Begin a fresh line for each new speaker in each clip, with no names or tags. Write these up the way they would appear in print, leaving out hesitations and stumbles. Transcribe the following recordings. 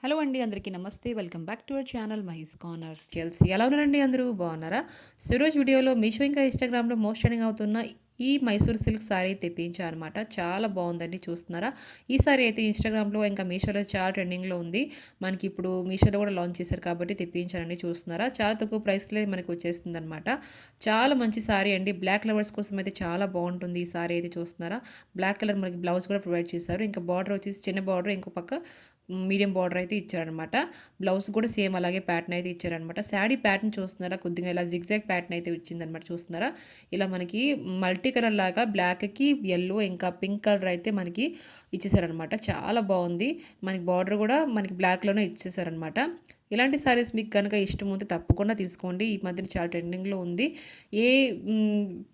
Hello అండి అందరికీ నమస్తే. Welcome back to our channel Mahi's corner. ఎలా ఉన్నారండి అందరూ బాగున్నారా? సో ఈరోజు వీడియోలో మీషో ఇంకా ఇన్‌స్టాగ్రామ్‌లో మోస్ట్ ట్రెండింగ్ అవుతున్న ఈ మైసూర్ సిల్క్ సారీ తెప్పించా అనమాట. చాలా బాగుందండి చూస్తున్నారా? ఈ సారీ అయితే ఇన్‌స్టాగ్రామ్‌లో ఇంకా మీషోలో చాలా ట్రెండింగ్‌లో ఉంది. మనకి ఇప్పుడు మీషోలో కూడా లాంచ్ చేశారు కాబట్టి తెప్పించానండి చూస్తున్నారా? చాలా తక్కువ ప్రైస్‌లో మనకి వచ్చేస్తుందనమాట. చాలా మంచి సారీ అండి. బ్లాక్ లవర్స్ కోసం అయితే చాలా బాగుంటుంది ఈ సారీ అయితే చూస్తున్నారా? బ్లాక్ కలర్ మనకి బ్లౌజ్ కూడా ప్రొవైడ్ చేశారు. ఇంకా బార్డర్ వచ్చేసి చిన్న బార్డర్ ఇంకో పక్క మీడియం బార్డర్ అయితే ఇచ్చారనమాట. బ్లౌజ్ కూడా సేమ్ అలాగే ప్యాటర్న్ అయితే ఇచ్చారనమాట. శారీ ప్యాటర్న్ చూస్తున్నారా? కొద్దిగా ఇలా జిగ్‌జాగ్ ప్యాటర్న్ అయితే వచ్చిందనమాట చూస్తున్నారా? ఇలా మనకి మల్టీ కలర్ లాగా బ్లాక్‌కి యెల్లో ఇంకా పింక్ కలర్ అయితే మనకి ఇచ్చేసారనమాట. చాలా బాగుంది. మనకి బార్డర్ కూడా మనకి బ్లాక్‌లోనే ఇచ్చేసారనమాట. ఇలాంటి సారీస్ మీకు కనుక ఇష్టం ఉంటే తప్పకుండా తీసుకోండి. ఈ మధ్యన చాలా ట్రెండింగ్‌లో ఉంది. ఏ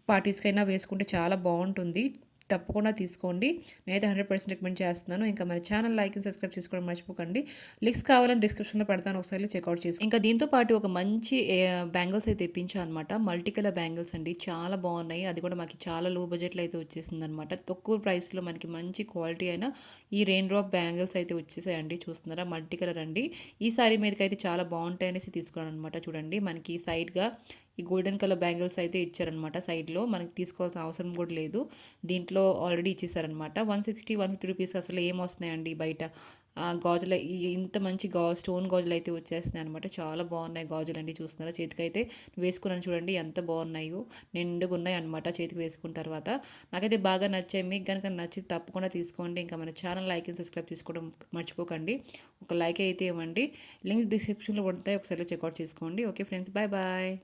పార్టీస్‌కైనా వేసుకుంటే చాలా బాగుంటుంది. తప్పకుండా తీసుకోండి. నేనైతే 100% రికమెండ్ చేస్తున్నాను. ఇంకా మన ఛానల్ లైక్ అండ్ సబ్స్క్రైబ్ చేసుకోవడం మర్చిపోకండి. లింక్స్ కావాలని డిస్క్రిప్షన్‌లో పెడతాను. ఒకసారి చెక్‌ఔట్ చేసుకోండి. ఇంకా దీంతో పాటు ఒక మంచి బ్యాంగిల్స్ అయితే తెప్పించా అనమాట. మల్టీ కలర్ బ్యాంగిల్స్ అండి. చాలా బాగున్నాయి. అది కూడా మాకు చాలా లో బడ్జెట్‌లో అయితే వచ్చేసిందనమాట. తక్కువ ప్రైస్‌లో మనకి మంచి క్వాలిటీ అయిన ఈ రెయిన్ డ్రాప్ బ్యాంగిల్స్ అయితే వచ్చేసాయండి. చూస్తున్నారా? మల్టీ కలర్ అండి. ఈ సారీ మీదకైతే చాలా బాగుంటాయి అనేసి తీసుకున్నాను అనమాట. చూడండి మనకి సైడ్‌గా ఈ గోల్డెన్ కలర్ బ్యాంగిల్స్ అయితే ఇచ్చారనమాట సైడ్‌లో. మనకి తీసుకోవాల్సిన అవసరం కూడా లేదు. దీంట్లో ఆల్రెడీ ఇచ్చేసారనమాట. 160, 150 రూపీస్ అసలు ఏమొస్తున్నాయండి బయట. గాజులు ఇంత మంచి స్టోన్ గాజులు అయితే వచ్చేస్తున్నాయి అనమాట. చాలా బాగున్నాయి గాజులండి చూస్తున్నారా? చేతికైతే వేసుకున్నాను చూడండి ఎంత బాగున్నాయో. నిండుగా ఉన్నాయి అనమాట చేతికి వేసుకున్న తర్వాత. నాకైతే బాగా నచ్చాయి. మీకు కనుక నచ్చితే తప్పకుండా తీసుకోండి. ఇంకా మన ఛానల్ లైక్ అండ్ సబ్స్క్రైబ్ చేసుకోవడం మర్చిపోకండి. ఒక లైక్ అయితే ఇవ్వండి. లింక్ డిస్క్రిప్షన్‌లో ఉంటాయి. ఒకసారి చెక్‌ఔట్ చేసుకోండి. Okay friends, bye bye.